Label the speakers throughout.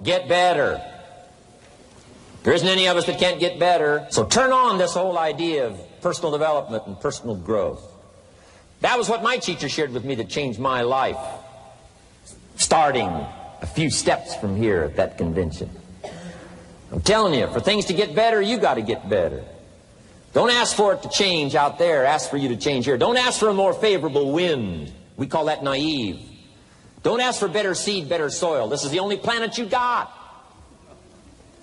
Speaker 1: Get better. There isn't any of us that can't get better. So turn on this whole idea of personal development and personal growth. That was what my teacher shared with me that changed my life, starting a few steps from here at that convention. I'm telling you, for things to get better, you got to get better. Don't ask for it to change out there. Ask for you to change here. Don't ask for a more favorable wind. We call that naive. Don't ask for better seed, better soil. This is the only planet you got.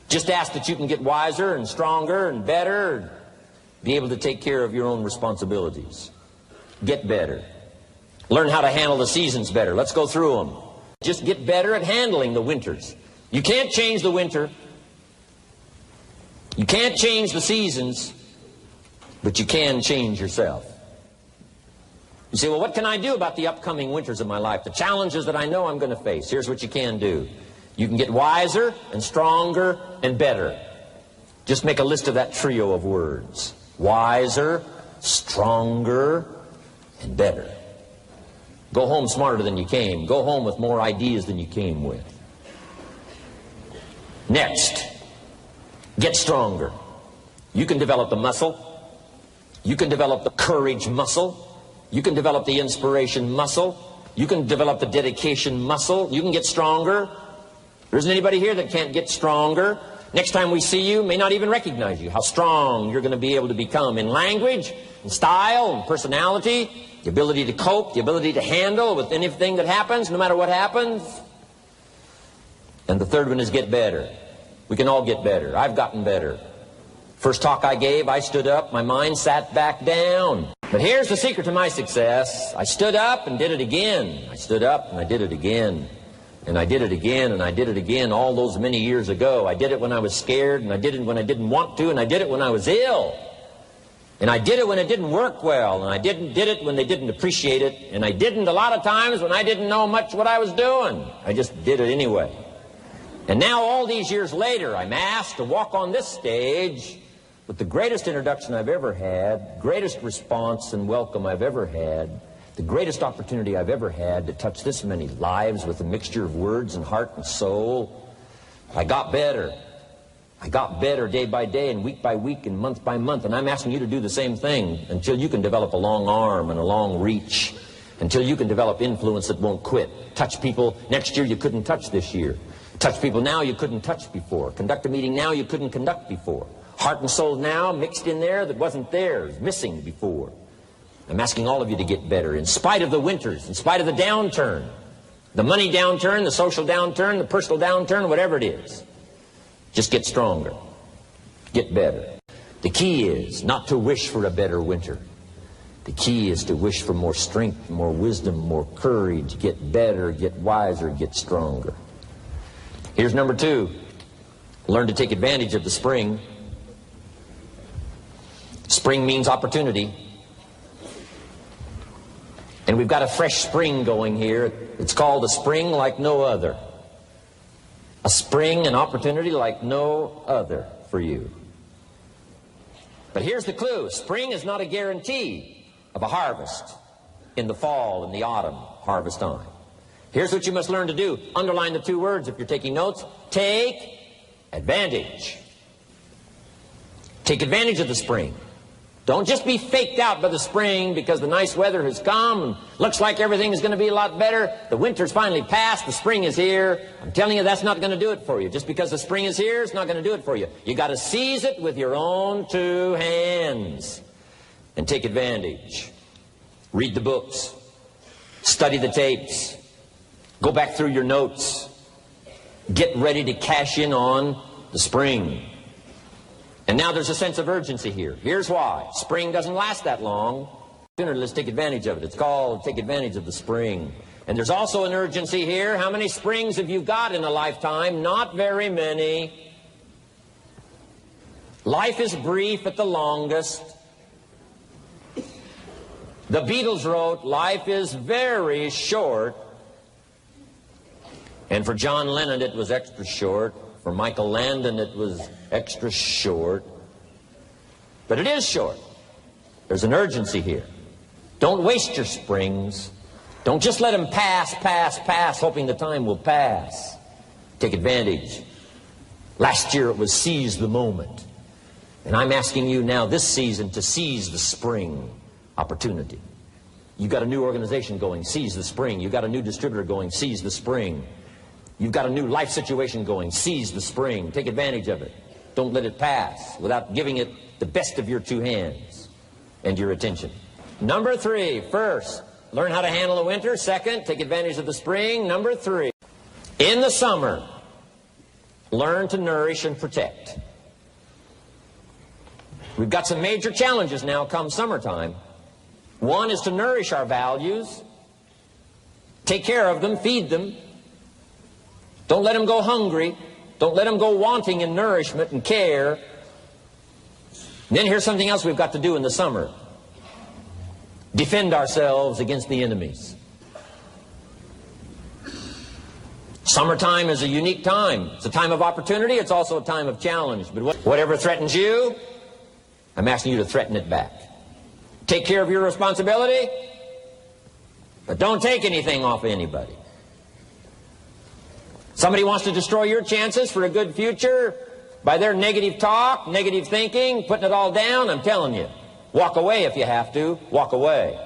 Speaker 1: Just ask that you can get wiser and stronger and better and be able to take care of your own responsibilities. Get better. Learn how to handle the seasons better. Let's go through them. Just get better at handling the winters. You can't change the winter. You can't change the seasons, but you can change yourself. You say, well, what can I do about the upcoming winters of my life? The challenges that I know I'm going to face. Here's what you can do. You can get wiser and stronger and better. Just make a list of that trio of words. Wiser, stronger, and better. Go home smarter than you came. Go home with more ideas than you came with. Next, get stronger. You can develop the muscle. You can develop the courage muscle. You can develop the inspiration muscle. You can develop the dedication muscle. You can get stronger. There isn't anybody here that can't get stronger. Next time we see you, may not even recognize you. How strong you're going to be able to become in language, in style, in personality, the ability to cope, the ability to handle with anything that happens, no matter what happens. And the third one is get better. We can all get better. I've gotten better. First talk I gave, I stood up, my mind sat back down. But here's the secret to my success. I stood up and did it again. I stood up and I did it again. And I did it again, and I did it again all those many years ago. I did it when I was scared, and I did it when I didn't want to, and I did it when I was ill. And I did it when it didn't work well, and I did it when they didn't appreciate it, and I didn't a lot of times when I didn't know much what I was doing. I just did it anyway. And now all these years later, I'm asked to walk on this stage with the greatest introduction I've ever had, greatest response and welcome I've ever had, the greatest opportunity I've ever had to touch this many lives with a mixture of words and heart and soul. I got better. I got better day by day and week by week and month by month. And I'm asking you to do the same thing until you can develop a long arm and a long reach, until you can develop influence that won't quit. Touch people next year you couldn't touch this year. Touch people now you couldn't touch before. Conduct a meeting now you couldn't conduct before. Heart and soul now mixed in there that wasn't there, missing before. I'm asking all of you to get better in spite of the winters, in spite of the downturn, the money downturn, the social downturn, the personal downturn, whatever it is. Just get stronger. Get better. The key is not to wish for a better winter. The key is to wish for more strength, more wisdom, more courage, get better, get wiser, get stronger. Here's number 2. Learn to take advantage of the spring. Spring means opportunity. And we've got a fresh spring going here. It's called a spring like no other. A spring, an opportunity like no other for you. But here's the clue. Spring is not a guarantee of a harvest in the fall and the autumn harvest time. Here's what you must learn to do. Underline the 2 words if you're taking notes. Take advantage. Take advantage of the spring. Don't just be faked out by the spring because the nice weather has come and looks like everything is going to be a lot better. The winter's finally passed. The spring is here. I'm telling you, that's not going to do it for you. Just because the spring is here, it's not going to do it for you. You got to seize it with your own 2 hands and take advantage. Read the books. Study the tapes. Go back through your notes. Get ready to cash in on the spring. And now there's a sense of urgency here. Here's why. Spring doesn't last that long. Let's take advantage of it. It's called take advantage of the spring. And there's also an urgency here. How many springs have you got in a lifetime? Not very many. Life is brief at the longest. The Beatles wrote, life is very short. And for John Lennon, it was extra short. For Michael Landon, it was extra short. But it is short. There's an urgency here. Don't waste your springs. Don't just let them pass, hoping the time will pass. Take advantage. Last year it was seize the moment. And I'm asking you now this season to seize the spring opportunity. You've got a new organization going, seize the spring. You've got a new distributor going, seize the spring. You've got a new life situation going, seize the spring. Take advantage of it. Don't let it pass without giving it the best of your two hands and your attention. Number 3, first, learn how to handle the winter. Second, take advantage of the spring. Number 3, in the summer, learn to nourish and protect. We've got some major challenges now come summertime. One is to nourish our values, take care of them, feed them. Don't let them go hungry. Don't let them go wanting in nourishment and care. And then here's something else we've got to do in the summer. Defend ourselves against the enemies. Summertime is a unique time. It's a time of opportunity. It's also a time of challenge. But whatever threatens you, I'm asking you to threaten it back. Take care of your responsibility, but don't take anything off of anybody. Somebody wants to destroy your chances for a good future by their negative talk, negative thinking, putting it all down. I'm telling you, walk away if you have to. Walk away.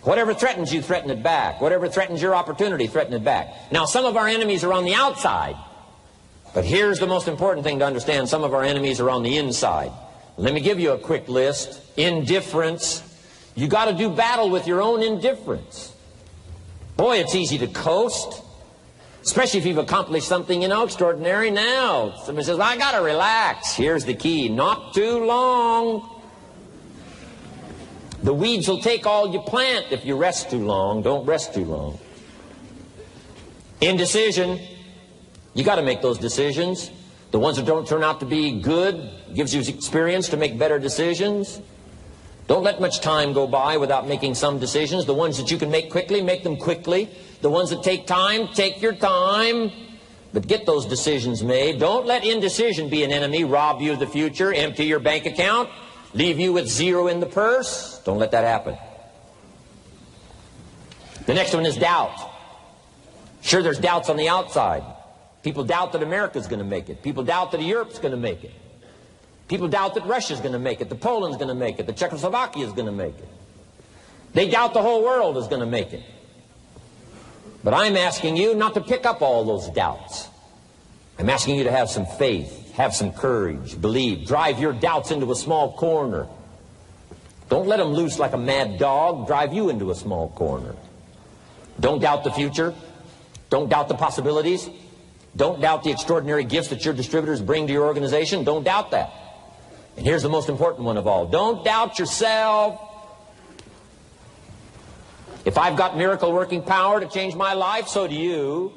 Speaker 1: Whatever threatens you, threaten it back. Whatever threatens your opportunity, threaten it back. Now, some of our enemies are on the outside, but here's the most important thing to understand. Some of our enemies are on the inside. Let me give you a quick list. Indifference. You got to do battle with your own indifference. Boy, it's easy to coast, especially if you've accomplished something, extraordinary. Now, somebody says, I got to relax. Here's the key. Not too long. The weeds will take all you plant if you rest too long. Don't rest too long. Indecision. You got to make those decisions. The ones that don't turn out to be good gives you experience to make better decisions. Don't let much time go by without making some decisions. The ones that you can make quickly, make them quickly. The ones that take time, take your time. But get those decisions made. Don't let indecision be an enemy, rob you of the future, empty your bank account, leave you with zero in the purse. Don't let that happen. The next one is doubt. Sure, there's doubts on the outside. People doubt that America's going to make it. People doubt that Europe's going to make it. People doubt that Russia's going to make it, that Poland's going to make it, that Czechoslovakia's going to make it. They doubt the whole world is going to make it. But I'm asking you not to pick up all those doubts. I'm asking you to have some faith, have some courage, believe, drive your doubts into a small corner. Don't let them loose like a mad dog, drive you into a small corner. Don't doubt the future. Don't doubt the possibilities. Don't doubt the extraordinary gifts that your distributors bring to your organization. Don't doubt that. And here's the most important one of all. Don't doubt yourself. If I've got miracle working power to change my life, so do you.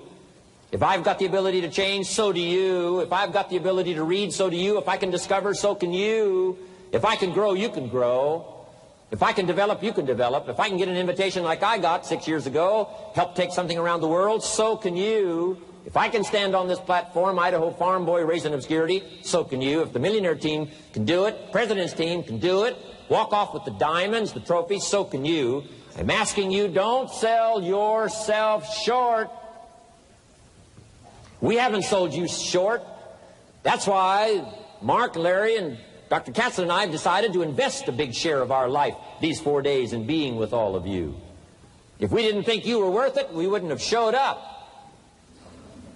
Speaker 1: If I've got the ability to change, so do you. If I've got the ability to read, so do you. If I can discover, so can you. If I can grow, you can grow. If I can develop, you can develop. If I can get an invitation like I got 6 years ago, help take something around the world, so can you. If I can stand on this platform, Idaho farm boy raised in obscurity, so can you. If the millionaire team can do it, president's team can do it, walk off with the diamonds, the trophies, so can you. I'm asking you, don't sell yourself short. We haven't sold you short. That's why Mark, Larry, and Dr. Katzler and I have decided to invest a big share of our life these 4 days in being with all of you. If we didn't think you were worth it, we wouldn't have showed up.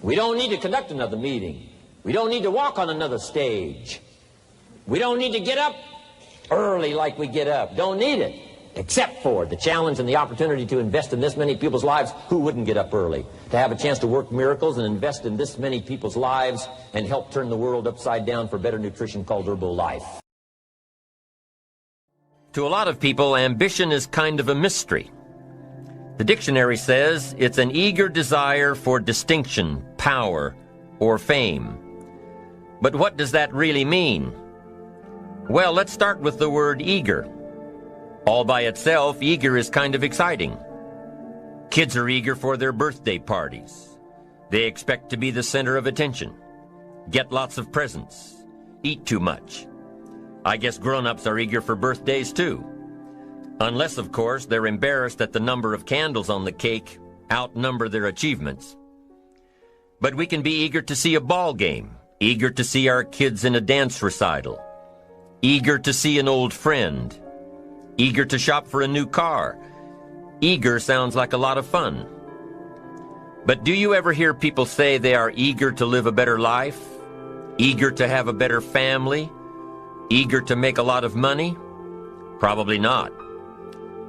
Speaker 1: We don't need to conduct another meeting. We don't need to walk on another stage. We don't need to get up early like we get up. Don't need it. Except for the challenge and the opportunity to invest in this many people's lives. Who wouldn't get up early? To have a chance to work miracles and invest in this many people's lives and help turn the world upside down for better nutrition called Herbalife. To a lot of people, ambition is kind of a mystery. The dictionary says it's an eager desire for distinction, power, or fame. But what does that really mean? Well, let's start with the word eager. All by itself, eager is kind of exciting. Kids are eager for their birthday parties. They expect to be the center of attention, get lots of presents, eat too much. I guess grown-ups are eager for birthdays too. Unless, of course, they're embarrassed that the number of candles on the cake outnumber their achievements. But we can be eager to see a ball game, eager to see our kids in a dance recital, eager to see an old friend, eager to shop for a new car. Eager sounds like a lot of fun. But do you ever hear people say they are eager to live a better life, eager to have a better family, eager to make a lot of money? Probably not.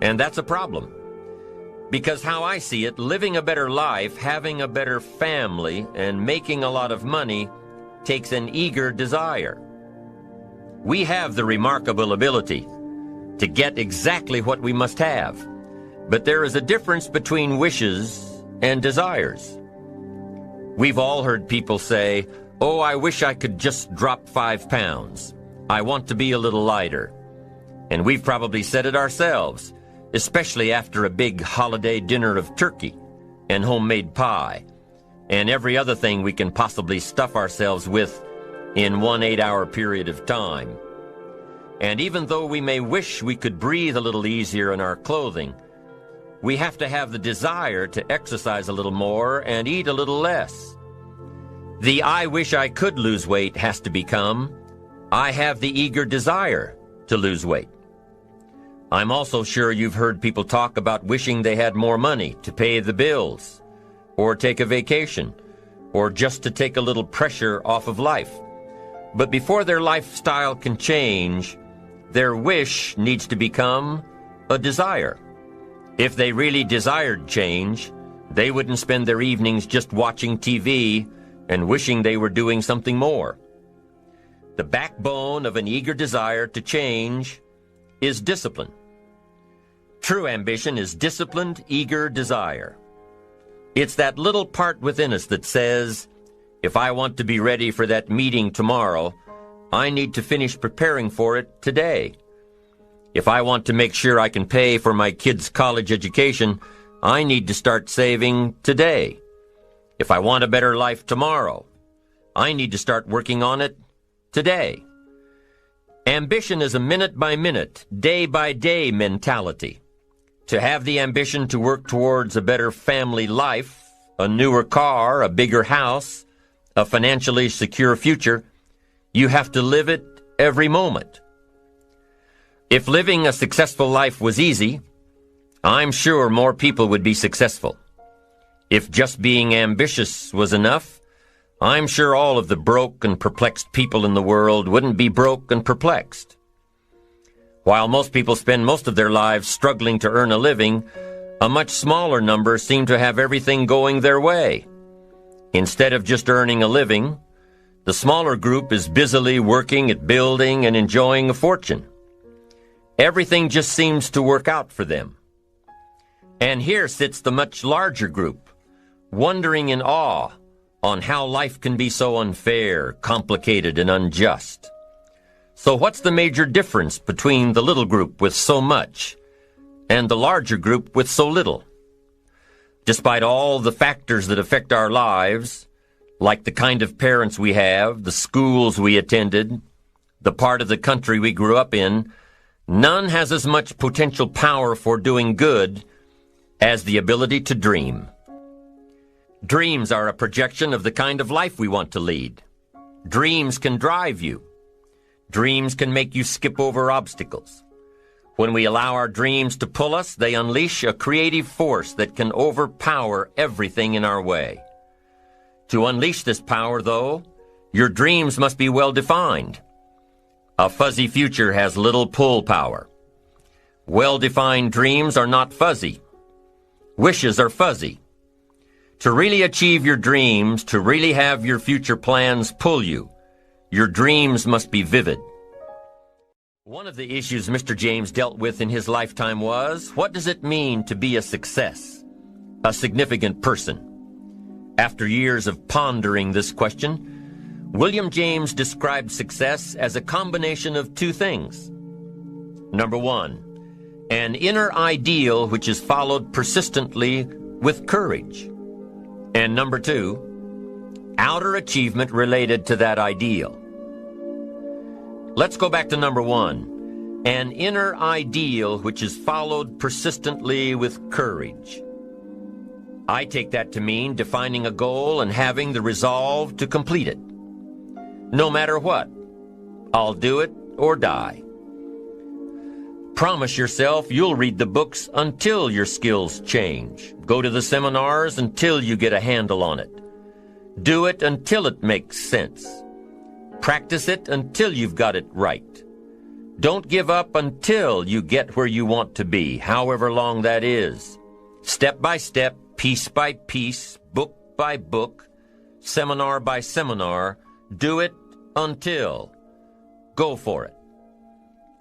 Speaker 1: And that's a problem. Because how I see it, living a better life, having a better family, and making a lot of money takes an eager desire. We have the remarkable ability to get exactly what we must have. But there is a difference between wishes and desires. We've all heard people say, "Oh, I wish I could just drop 5 pounds. I want to be a little lighter." And we've probably said it ourselves, especially after a big holiday dinner of turkey and homemade pie and every other thing we can possibly stuff ourselves with in one 8-hour period of time. And even though we may wish we could breathe a little easier in our clothing, we have to have the desire to exercise a little more and eat a little less. The "I wish I could lose weight" has to become, "I have the eager desire to lose weight." I'm also sure you've heard people talk about wishing they had more money to pay the bills, or take a vacation, or just to take a little pressure off of life. But before their lifestyle can change, their wish needs to become a desire. If they really desired change, they wouldn't spend their evenings just watching TV and wishing they were doing something more. The backbone of an eager desire to change is discipline. True ambition is disciplined, eager desire. It's that little part within us that says, if I want to be ready for that meeting tomorrow, I need to finish preparing for it today. If I want to make sure I can pay for my kids' college education, I need to start saving today. If I want a better life tomorrow, I need to start working on it today. Ambition is a minute-by-minute, day-by-day mentality. To have the ambition to work towards a better family life, a newer car, a bigger house, a financially secure future, you have to live it every moment. If living a successful life was easy, I'm sure more people would be successful. If just being ambitious was enough, I'm sure all of the broke and perplexed people in the world wouldn't be broke and perplexed. While most people spend most of their lives struggling to earn a living, a much smaller number seem to have everything going their way. Instead of just earning a living, the smaller group is busily working at building and enjoying a fortune. Everything just seems to work out for them. And here sits the much larger group, wondering in awe on how life can be so unfair, complicated, and unjust. So what's the major difference between the little group with so much and the larger group with so little? Despite all the factors that affect our lives, like the kind of parents we have, the schools we attended, the part of the country we grew up in, none has as much potential power for doing good as the ability to dream. Dreams are a projection of the kind of life we want to lead. Dreams can drive you. Dreams can make you skip over obstacles. When we allow our dreams to pull us, they unleash a creative force that can overpower everything in our way. To unleash this power, though, your dreams must be well defined. A fuzzy future has little pull power. Well-defined dreams are not fuzzy. Wishes are fuzzy. To really achieve your dreams, to really have your future plans pull you, your dreams must be vivid. One of the issues Mr. James dealt with in his lifetime was, what does it mean to be a success, a significant person? After years of pondering this question, William James described success as a combination of two things. Number one, an inner ideal which is followed persistently with courage. And number two, outer achievement related to that ideal. Let's go back to number one, an inner ideal which is followed persistently with courage. I take that to mean defining a goal and having the resolve to complete it. No matter what, I'll do it or die. Promise yourself you'll read the books until your skills change. Go to the seminars until you get a handle on it. Do it until it makes sense. Practice it until you've got it right. Don't give up until you get where you want to be, however long that is. Step by step, piece by piece, book by book, seminar by seminar, do it until. Go for it.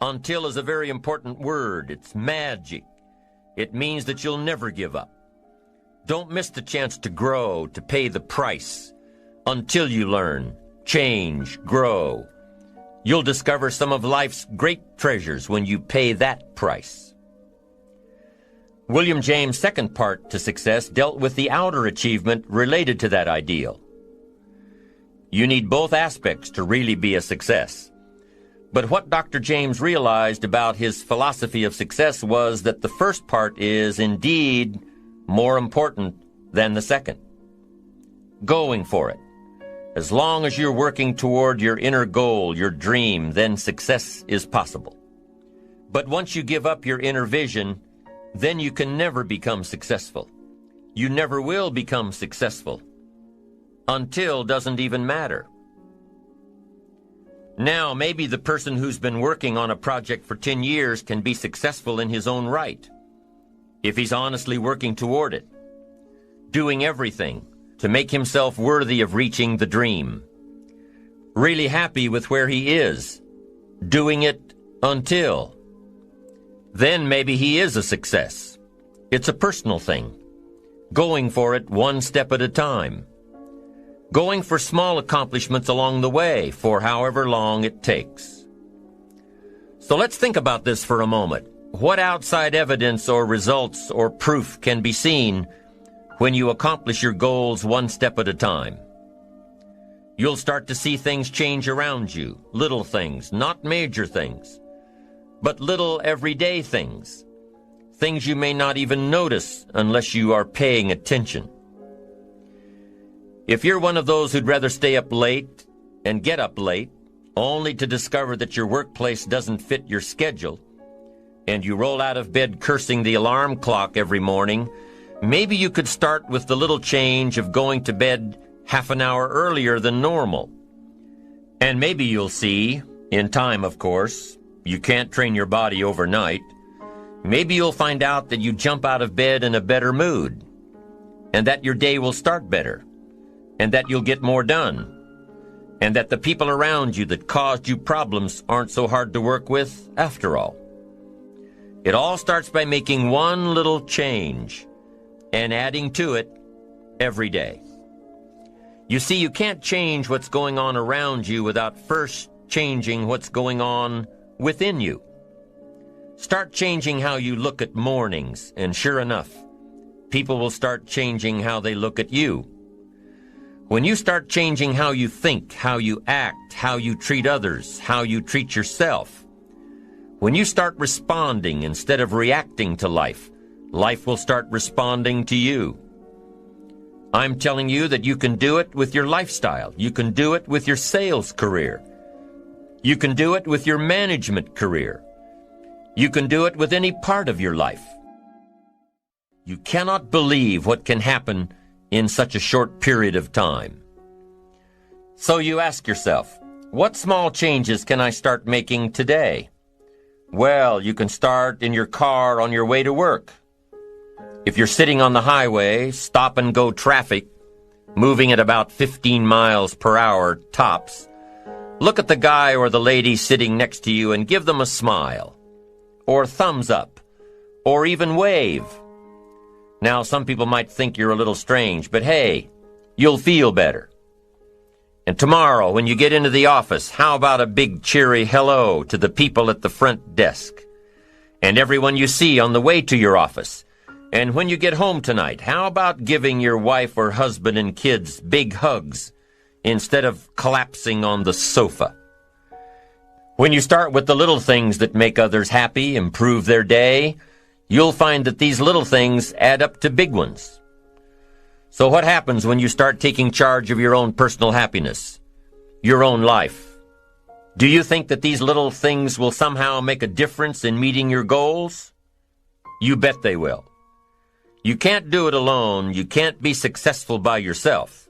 Speaker 1: Until is a very important word. It's magic. It means that you'll never give up. Don't miss the chance to grow, to pay the price. Until you learn, change, grow. You'll discover some of life's great treasures when you pay that price. William James' second part to success dealt with the outer achievement related to that ideal. You need both aspects to really be a success. But what Dr. James realized about his philosophy of success was that the first part is indeed more important than the second. Going for it. As long as you're working toward your inner goal, your dream, then success is possible. But once you give up your inner vision, then you can never become successful. You never will become successful. Until doesn't even matter. Now, maybe the person who's been working on a project for 10 years can be successful in his own right, if he's honestly working toward it, doing everything to make himself worthy of reaching the dream, really happy with where he is, doing it until. Then maybe he is a success. It's a personal thing, going for it one step at a time. Going for small accomplishments along the way for however long it takes. So let's think about this for a moment. What outside evidence or results or proof can be seen when you accomplish your goals one step at a time? You'll start to see things change around you, little things, not major things, but little everyday things, things you may not even notice unless you are paying attention. If you're one of those who'd rather stay up late and get up late, only to discover that your workplace doesn't fit your schedule, and you roll out of bed cursing the alarm clock every morning, maybe you could start with the little change of going to bed half an hour earlier than normal. And maybe you'll see, in time of course, you can't train your body overnight, maybe you'll find out that you jump out of bed in a better mood, and that your day will start better, and that you'll get more done, and that the people around you that caused you problems aren't so hard to work with after all. It all starts by making one little change and adding to it every day. You see, you can't change what's going on around you without first changing what's going on within you. Start changing how you look at mornings, and sure enough, people will start changing how they look at you. When you start changing how you think, how you act, how you treat others, how you treat yourself, when you start responding instead of reacting to life, life will start responding to you. I'm telling you that you can do it with your lifestyle. You can do it with your sales career. You can do it with your management career. You can do it with any part of your life. You cannot believe what can happen in such a short period of time. So you ask yourself, what small changes can I start making today? Well, you can start in your car on your way to work. If you're sitting on the highway, stop-and-go traffic, moving at about 15 miles per hour tops, look at the guy or the lady sitting next to you and give them a smile, or thumbs up, or even wave. Now, some people might think you're a little strange, but hey, you'll feel better. And tomorrow, when you get into the office, how about a big cheery hello to the people at the front desk, and everyone you see on the way to your office? And when you get home tonight, how about giving your wife or husband and kids big hugs instead of collapsing on the sofa? When you start with the little things that make others happy, improve their day, you'll find that these little things add up to big ones. So what happens when you start taking charge of your own personal happiness, your own life? Do you think that these little things will somehow make a difference in meeting your goals? You bet they will. You can't do it alone. You can't be successful by yourself.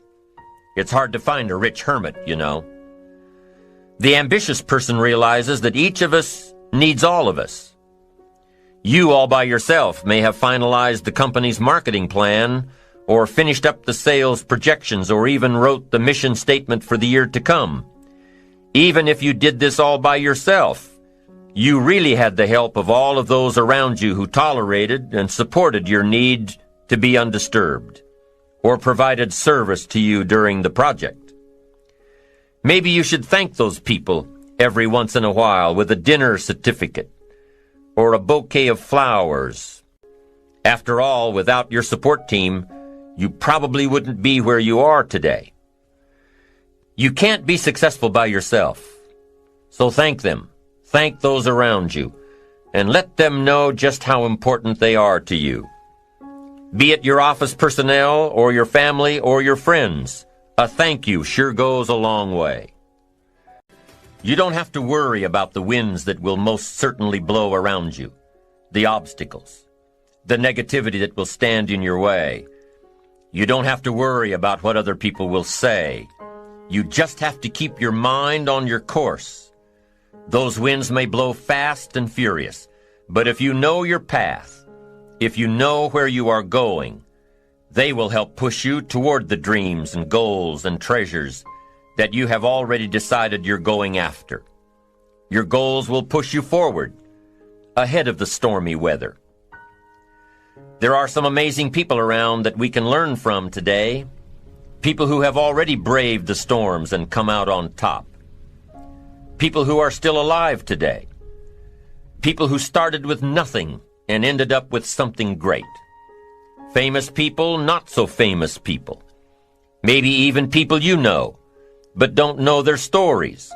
Speaker 1: It's hard to find a rich hermit, you know. The ambitious person realizes that each of us needs all of us. You all by yourself may have finalized the company's marketing plan, or finished up the sales projections, or even wrote the mission statement for the year to come. Even if you did this all by yourself, you really had the help of all of those around you who tolerated and supported your need to be undisturbed, or provided service to you during the project. Maybe you should thank those people every once in a while with a dinner certificate or a bouquet of flowers. After all, without your support team, you probably wouldn't be where you are today. You can't be successful by yourself, so thank them. Thank those around you, and let them know just how important they are to you. Be it your office personnel or your family or your friends, a thank you sure goes a long way. You don't have to worry about the winds that will most certainly blow around you, the obstacles, the negativity that will stand in your way. You don't have to worry about what other people will say. You just have to keep your mind on your course. Those winds may blow fast and furious, but if you know your path, if you know where you are going, they will help push you toward the dreams and goals and treasures that you have already decided you're going after. Your goals will push you forward, ahead of the stormy weather. There are some amazing people around that we can learn from today, people who have already braved the storms and come out on top, people who are still alive today, people who started with nothing and ended up with something great, famous people, not so famous people, maybe even people you know, but don't know their stories,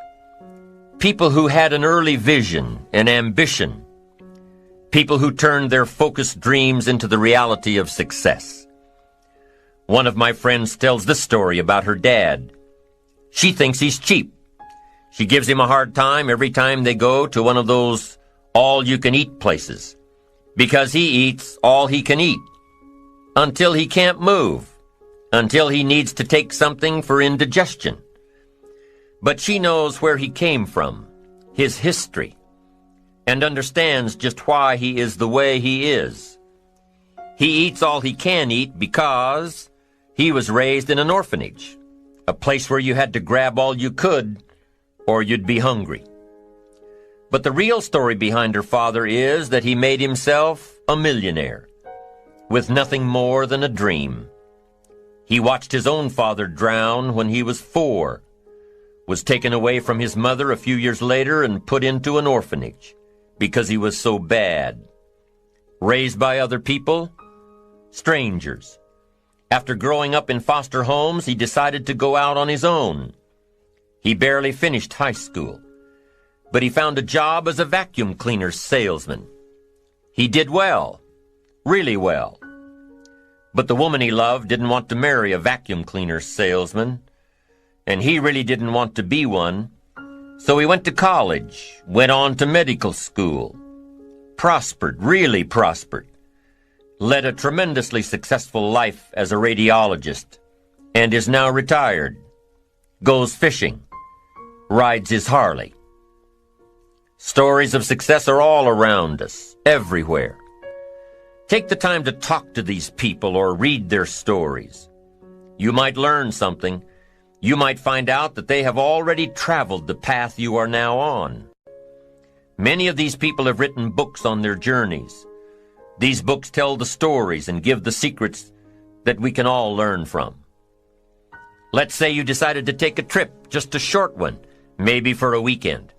Speaker 1: people who had an early vision and ambition, people who turned their focused dreams into the reality of success. One of my friends tells this story about her dad. She thinks he's cheap. She gives him a hard time every time they go to one of those all-you-can-eat places, because he eats all he can eat, until he can't move, until he needs to take something for indigestion. But she knows where he came from, his history, and understands just why he is the way he is. He eats all he can eat because he was raised in an orphanage, a place where you had to grab all you could or you'd be hungry. But the real story behind her father is that he made himself a millionaire with nothing more than a dream. He watched his own father drown when he was 4, was taken away from his mother a few years later and put into an orphanage because he was so bad. Raised by other people, strangers. After growing up in foster homes, he decided to go out on his own. He barely finished high school, but he found a job as a vacuum cleaner salesman. He did well, really well. But the woman he loved didn't want to marry a vacuum cleaner salesman, and he really didn't want to be one. So he went to college, went on to medical school, prospered, really prospered, led a tremendously successful life as a radiologist, and is now retired, goes fishing, rides his Harley. Stories of success are all around us, everywhere. Take the time to talk to these people or read their stories. You might learn something. You might find out that they have already traveled the path you are now on. Many of these people have written books on their journeys. These books tell the stories and give the secrets that we can all learn from. Let's say you decided to take a trip, just a short one, maybe for a weekend.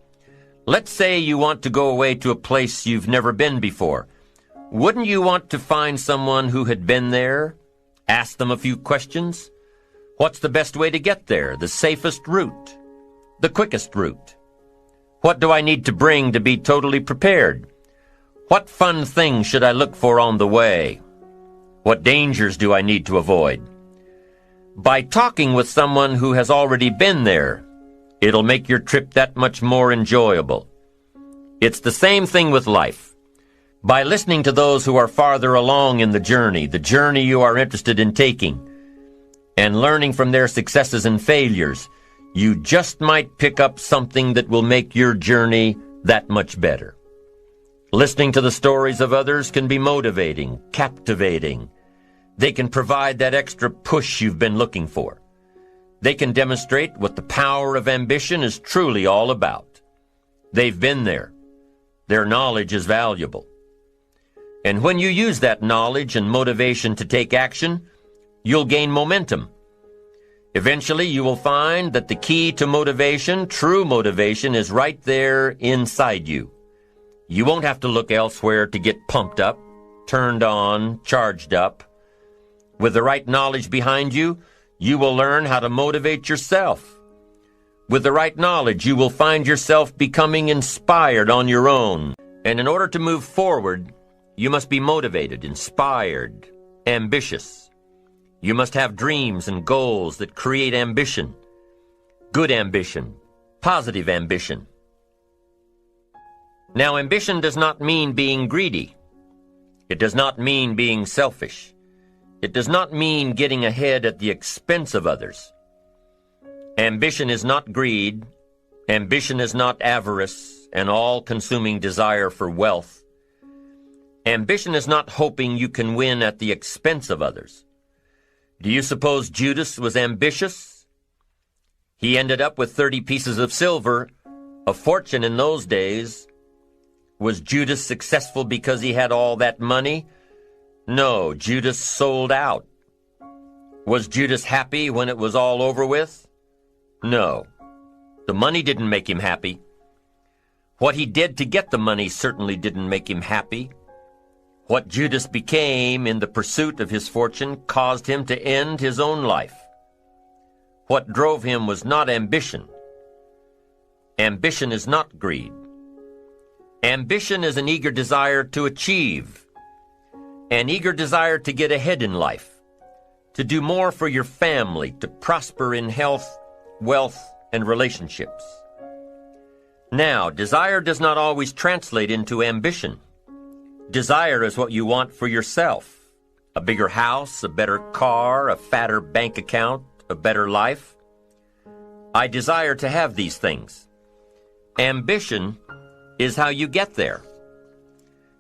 Speaker 1: Let's say you want to go away to a place you've never been before. Wouldn't you want to find someone who had been there? Ask them a few questions? What's the best way to get there? The safest route? The quickest route? What do I need to bring to be totally prepared? What fun things should I look for on the way? What dangers do I need to avoid? By talking with someone who has already been there, it'll make your trip that much more enjoyable. It's the same thing with life. By listening to those who are farther along in the journey you are interested in taking, and learning from their successes and failures, you just might pick up something that will make your journey that much better. Listening to the stories of others can be motivating, captivating. They can provide that extra push you've been looking for. They can demonstrate what the power of ambition is truly all about. They've been there. Their knowledge is valuable. And when you use that knowledge and motivation to take action, you'll gain momentum. Eventually, you will find that the key to motivation, true motivation, is right there inside you. You won't have to look elsewhere to get pumped up, turned on, charged up. With the right knowledge behind you, you will learn how to motivate yourself. With the right knowledge, you will find yourself becoming inspired on your own. And in order to move forward, you must be motivated, inspired, ambitious. You must have dreams and goals that create ambition, good ambition, positive ambition. Now, ambition does not mean being greedy. It does not mean being selfish. It does not mean getting ahead at the expense of others. Ambition is not greed. Ambition is not avarice, an all-consuming desire for wealth. Ambition is not hoping you can win at the expense of others. Do you suppose Judas was ambitious? He ended up with 30 pieces of silver, a fortune in those days. Was Judas successful because he had all that money? No, Judas sold out. Was Judas happy when it was all over with? No. The money didn't make him happy. What he did to get the money certainly didn't make him happy. What Judas became in the pursuit of his fortune caused him to end his own life. What drove him was not ambition. Ambition is not greed. Ambition is an eager desire to achieve, an eager desire to get ahead in life, to do more for your family, to prosper in health, wealth, and relationships. Now, desire does not always translate into ambition. Desire is what you want for yourself. A bigger house, a better car, a fatter bank account, a better life. I desire to have these things. Ambition is how you get there.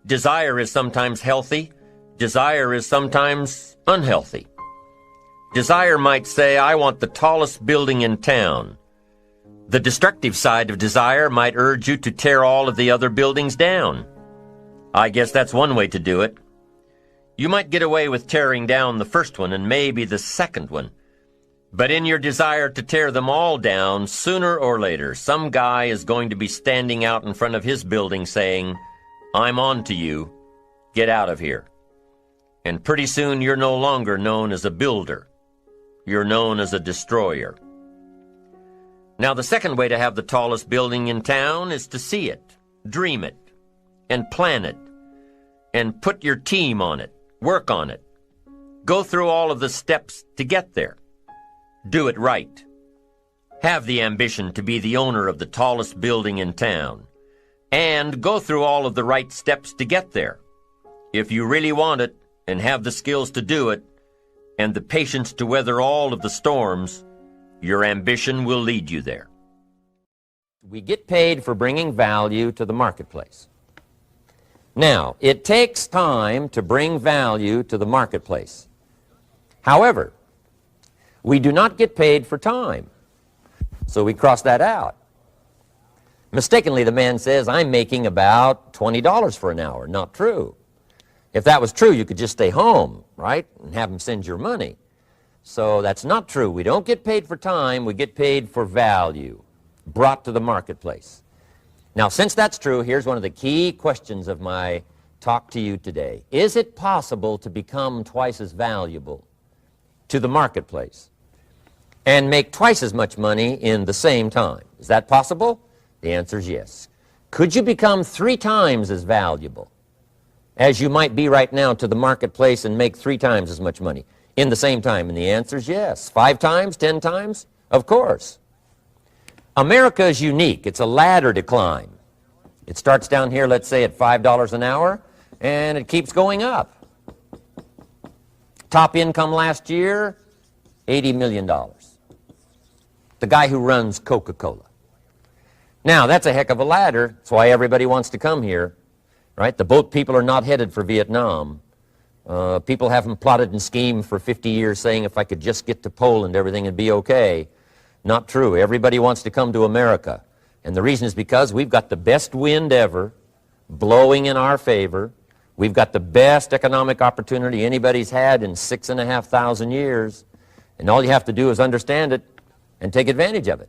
Speaker 1: Desire is sometimes healthy. Desire is sometimes unhealthy. Desire might say, I want the tallest building in town. The destructive side of desire might urge you to tear all of the other buildings down. I guess that's one way to do it. You might get away with tearing down the first one and maybe the second one. But in your desire to tear them all down, sooner or later, some guy is going to be standing out in front of his building saying, I'm on to you. Get out of here. And pretty soon you're no longer known as a builder. You're known as a destroyer. Now, the second way to have the tallest building in town is to see it, dream it, and plan it, and put your team on it, work on it. Go through all of the steps to get there. Do it right. Have the ambition to be the owner of the tallest building in town. And go through all of the right steps to get there. If you really want it, and have the skills to do it, and the patience to weather all of the storms, your ambition will lead you there. We get paid for bringing value to the marketplace. Now, it takes time to bring value to the marketplace. However, we do not get paid for time, so we cross that out. Mistakenly, the man says, I'm making about $20 for an hour. Not true. If that was true, you could just stay home, right, and have him send your money. So that's not true. We don't get paid for time. We get paid for value brought to the marketplace. Now, since that's true, here's one of the key questions of my talk to you today. Is it possible to become twice as valuable to the marketplace and make twice as much money in the same time? Is that possible? The answer is yes. Could you become 3 times as valuable as you might be right now to the marketplace and make 3 times as much money? in the same time? And the answer is yes. 5 times, 10 times? Of course. America is unique. It's a ladder to climb. It starts down here, let's say, at $5 an hour, and it keeps going up. Top income last year, $80 million. The guy who runs Coca-Cola. Now, that's a heck of a ladder. That's why everybody wants to come here, right? The boat people are not headed for Vietnam. People haven't plotted and schemed for 50 years saying if I could just get to Poland, everything would be okay. Not true. Everybody wants to come to America. And the reason is because we've got the best wind ever blowing in our favor. We've got the best economic opportunity anybody's had in 6,500 years. And all you have to do is understand it and take advantage of it.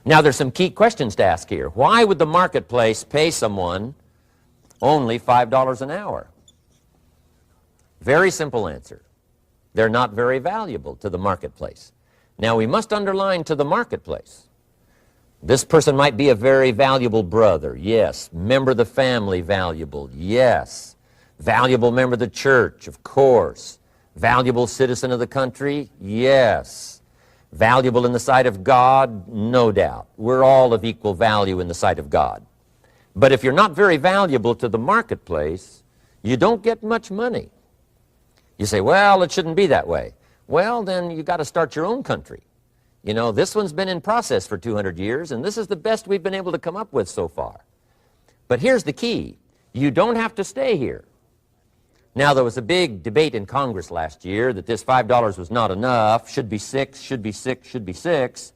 Speaker 1: Now, there's some key questions to ask here. Why would the marketplace pay someone only $5 an hour? Very simple answer. They're not very valuable to the marketplace. Now, we must underline to the marketplace. This person might be a very valuable brother, yes. Member of the family, valuable, yes. Valuable member of the church, of course. Valuable citizen of the country, yes. Valuable in the sight of God, no doubt. We're all of equal value in the sight of God. But if you're not very valuable to the marketplace, you don't get much money. You say, well, it shouldn't be that way. Well, then you got to start your own country. You know, this one's been in process for 200 years, and this is the best we've been able to come up with so far. But here's the key. You don't have to stay here. Now, there was a big debate in Congress last year that this $5 was not enough, should be 6, should be 6, should be 6.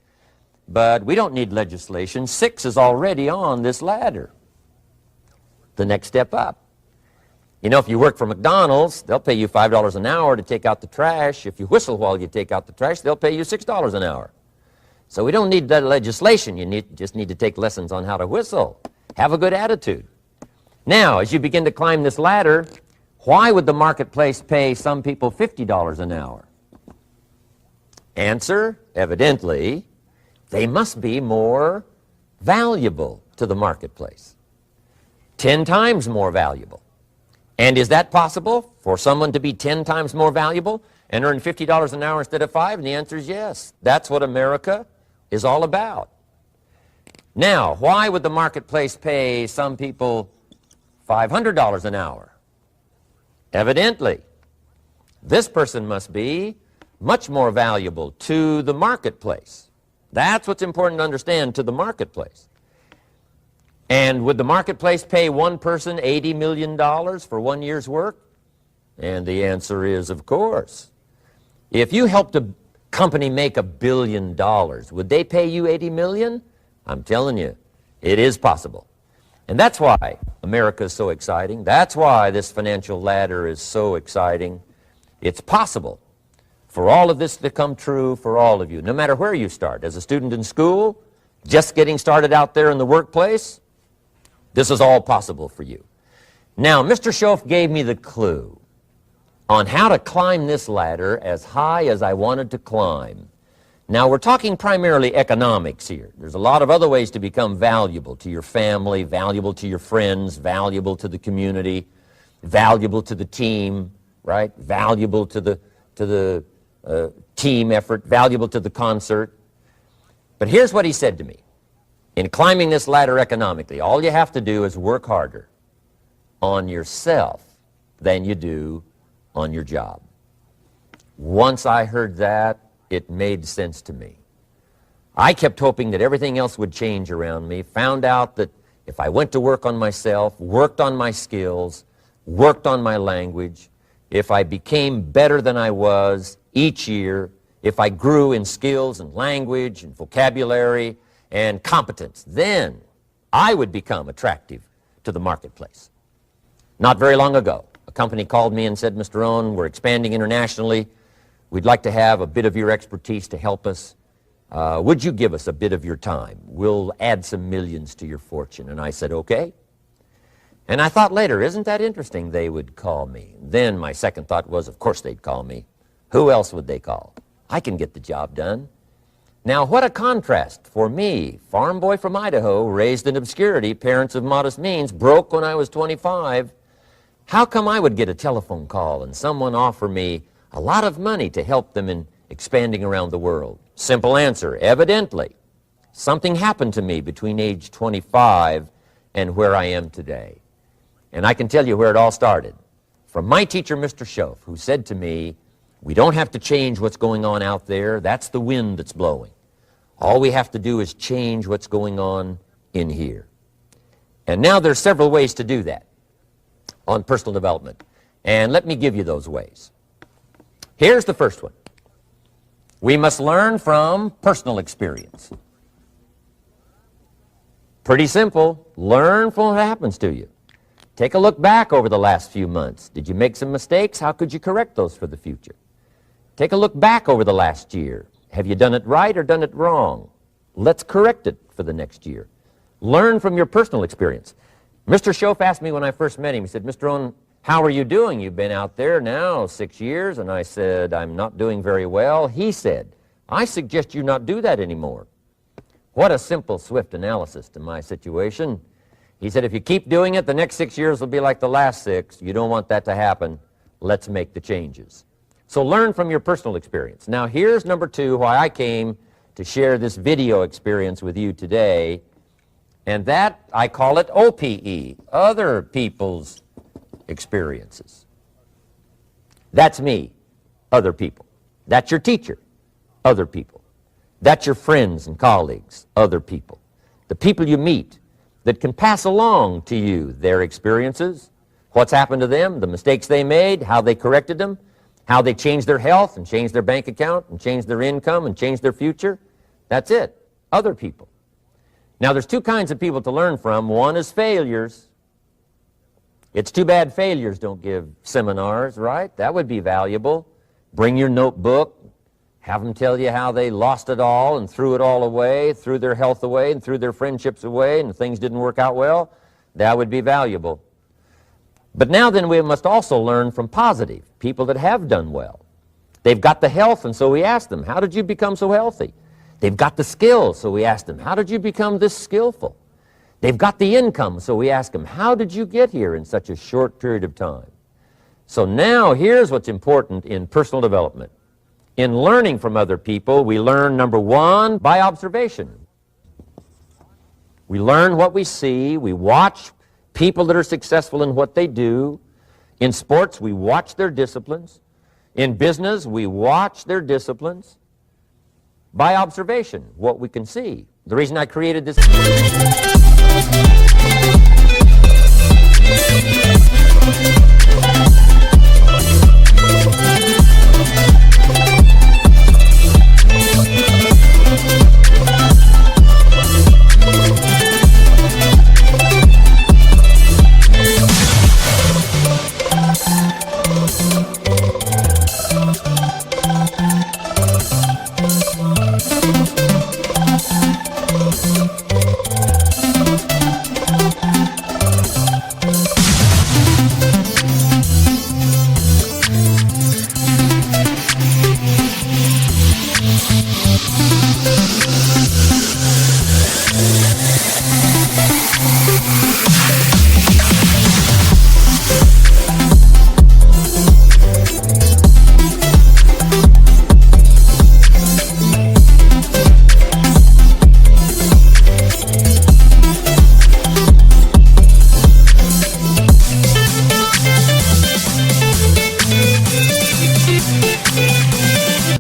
Speaker 1: But we don't need legislation. 6 is already on this ladder. The next step up. You know, if you work for McDonald's, they'll pay you $5 an hour to take out the trash. If you whistle while you take out the trash, they'll pay you $6 an hour. So we don't need that legislation. You just need to take lessons on how to whistle. Have a good attitude. Now, as you begin to climb this ladder, why would the marketplace pay some people $50 an hour? Answer, evidently, they must be more valuable to the marketplace. 10 times more valuable. And is that possible for someone to be 10 times more valuable and earn $50 an hour instead of 5? And the answer is yes. That's what America is all about. Now, why would the marketplace pay some people $500 an hour? Evidently, this person must be much more valuable to the marketplace. That's what's important to understand, to the marketplace. And would the marketplace pay one person $80 million for 1 year's work? And the answer is, of course. If you helped a company make $1 billion, would they pay you $80 million? I'm telling you, it is possible. And that's why America is so exciting. That's why this financial ladder is so exciting. It's possible for all of this to come true for all of you, no matter where you start. As a student in school, just getting started out there in the workplace, this is all possible for you. Now, Mr. Schoaf gave me the clue on how to climb this ladder as high as I wanted to climb. Now, we're talking primarily economics here. There's a lot of other ways to become valuable to your family, valuable to your friends, valuable to the community, valuable to the team, right? Valuable to the team effort, valuable to the concert. But here's what he said to me. In climbing this ladder economically, all you have to do is work harder on yourself than you do on your job. Once I heard that, it made sense to me. I kept hoping that everything else would change around me, found out that if I went to work on myself, worked on my skills, worked on my language, if I became better than I was each year, if I grew in skills and language and vocabulary and competence, then I would become attractive to the marketplace. Not very long ago, a company called me and said, Mr. Rohn, we're expanding internationally. We'd like to have a bit of your expertise to help us. Would you give us a bit of your time? We'll add some millions to your fortune. And I said, okay. And I thought later, isn't that interesting? They would call me. Then my second thought was, of course they'd call me. Who else would they call? I can get the job done. Now, what a contrast for me, farm boy from Idaho, raised in obscurity, parents of modest means, broke when I was 25. How come I would get a telephone call and someone offer me a lot of money to help them in expanding around the world. Simple answer, evidently, something happened to me between age 25 and where I am today. And I can tell you where it all started. From my teacher, Mr. Schoaf, who said to me, we don't have to change what's going on out there. That's the wind that's blowing. All we have to do is change what's going on in here. And now there's several ways to do that on personal development. And let me give you those ways. Here's the first one. We must learn from personal experience. Pretty simple. Learn from what happens to you. Take a look back over the last few months. Did you make some mistakes? How could you correct those for the future? Take a look back over the last year. Have you done it right or done it wrong? Let's correct it for the next year. Learn from your personal experience. Mr. Schoaf asked me when I first met him, he said, Mr. Rohn, how are you doing? You've been out there now 6 years. And I said, I'm not doing very well. He said, I suggest you not do that anymore. What a simple, swift analysis to my situation. He said, if you keep doing it, the next 6 years will be like the last 6. You don't want that to happen. Let's make the changes. So learn from your personal experience. Now here's number 2, why I came to share this video experience with you today. And that, I call it OPE, other people's experiences. That's me, other people. That's your teacher, other people. That's your friends and colleagues, other people. The people you meet that can pass along to you their experiences, what's happened to them, the mistakes they made, how they corrected them, how they changed their health and changed their bank account and changed their income and changed their future. That's it, other people. Now there's 2 kinds of people to learn from. One is failures. It's too bad failures don't give seminars, right? That would be valuable. Bring your notebook, have them tell you how they lost it all and threw it all away, threw their health away and threw their friendships away and things didn't work out well. That would be valuable. But now then we must also learn from positive, people that have done well. They've got the health, and so we ask them, how did you become so healthy? They've got the skills, so we ask them, how did you become this skillful? They've got the income, so we ask them, how did you get here in such a short period of time? So now here's what's important in personal development. In learning from other people, we learn, number 1, by observation. We learn what we see. We watch people that are successful in what they do. In sports, we watch their disciplines. In business, we watch their disciplines. By observation, what we can see. The reason I created this...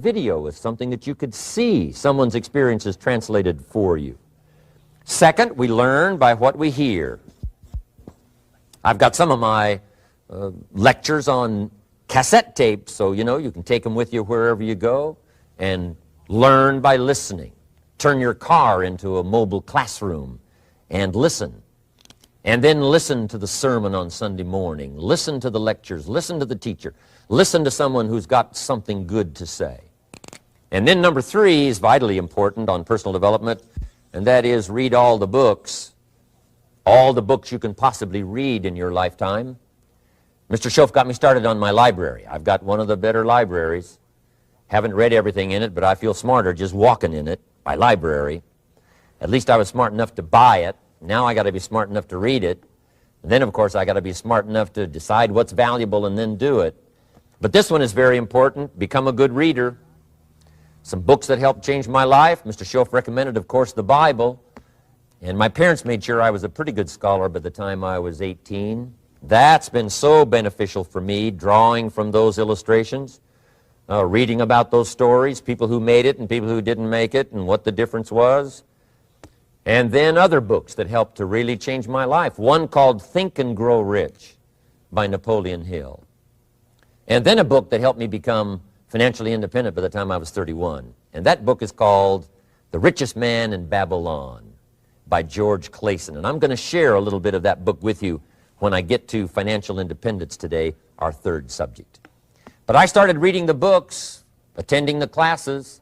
Speaker 1: Video is something that you could see someone's experiences translated for you. Second, we learn by what we hear. I've got some of my lectures on cassette tapes, so you can take them with you wherever you go and learn by listening. Turn your car into a mobile classroom and listen. And then listen to the sermon on Sunday morning. Listen to the lectures. Listen to the teacher. Listen to someone who's got something good to say. And then number 3 is vitally important on personal development, and that is read all the books you can possibly read in your lifetime. Mr. Schoaf got me started on my library. I've got one of the better libraries. Haven't read everything in it, but I feel smarter just walking in it, my library. At least I was smart enough to buy it. Now I got to be smart enough to read it. And then, of course, I got to be smart enough to decide what's valuable and then do it. But this one is very important. Become a good reader. Some books that helped change my life. Mr. Schoaf recommended, of course, the Bible. And my parents made sure I was a pretty good scholar by the time I was 18. That's been so beneficial for me, drawing from those illustrations, reading about those stories, people who made it and people who didn't make it, and what the difference was. And then other books that helped to really change my life. One called Think and Grow Rich by Napoleon Hill. And then a book that helped me become financially independent by the time I was 31. And that book is called The Richest Man in Babylon by George Clason. And I'm going to share a little bit of that book with you when I get to financial independence today, our third subject. But I started reading the books, attending the classes,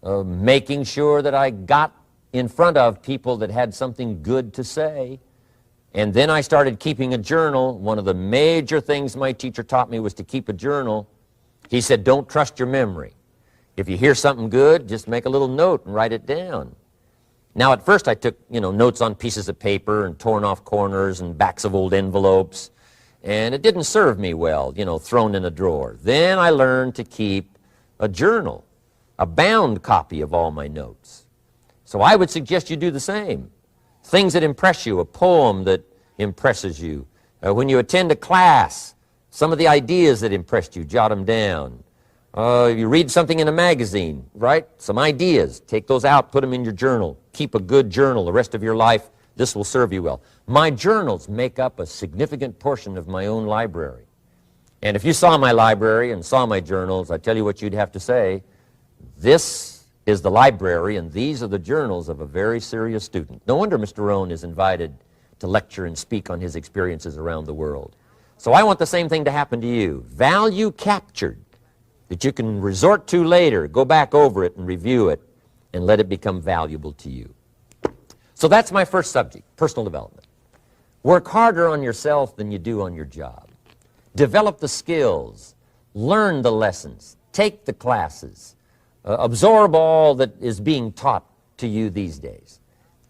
Speaker 1: making sure that I got in front of people that had something good to say. And then I started keeping a journal. One of the major things my teacher taught me was to keep a journal. He said, don't trust your memory. If you hear something good, just make a little note and write it down. Now, at first I took, notes on pieces of paper and torn off corners and backs of old envelopes. And it didn't serve me well, thrown in a drawer. Then I learned to keep a journal, a bound copy of all my notes. So I would suggest you do the same. Things that impress you, a poem that impresses you. When you attend a class, some of the ideas that impressed you, jot them down. You read something in a magazine, right? Some ideas, take those out, put them in your journal. Keep a good journal the rest of your life. This will serve you well. My journals make up a significant portion of my own library. And if you saw my library and saw my journals, I tell you what you'd have to say. This is the library, and these are the journals of a very serious student. No wonder Mr. Rohn is invited to lecture and speak on his experiences around the world. So I want the same thing to happen to you. Value captured that you can resort to later, go back over it and review it, and let it become valuable to you. So that's my first subject, personal development. Work harder on yourself than you do on your job. Develop the skills, learn the lessons, take the classes, absorb all that is being taught to you these days.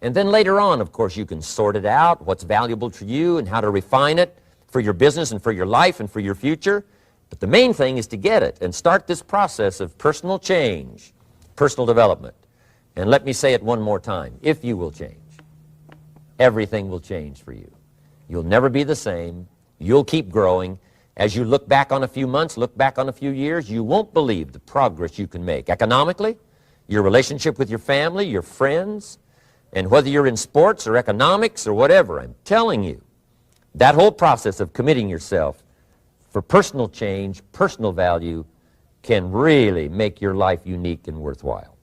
Speaker 1: And then later on, of course, you can sort it out, what's valuable to you and how to refine it for your business and for your life and for your future. But the main thing is to get it and start this process of personal change, personal development. And let me say it one more time. If you will change, everything will change for you. You'll never be the same. You'll keep growing. As you look back on a few months, look back on a few years, you won't believe the progress you can make. Economically, your relationship with your family, your friends, and whether you're in sports or economics or whatever, I'm telling you, that whole process of committing yourself for personal change, personal value, can really make your life unique and worthwhile.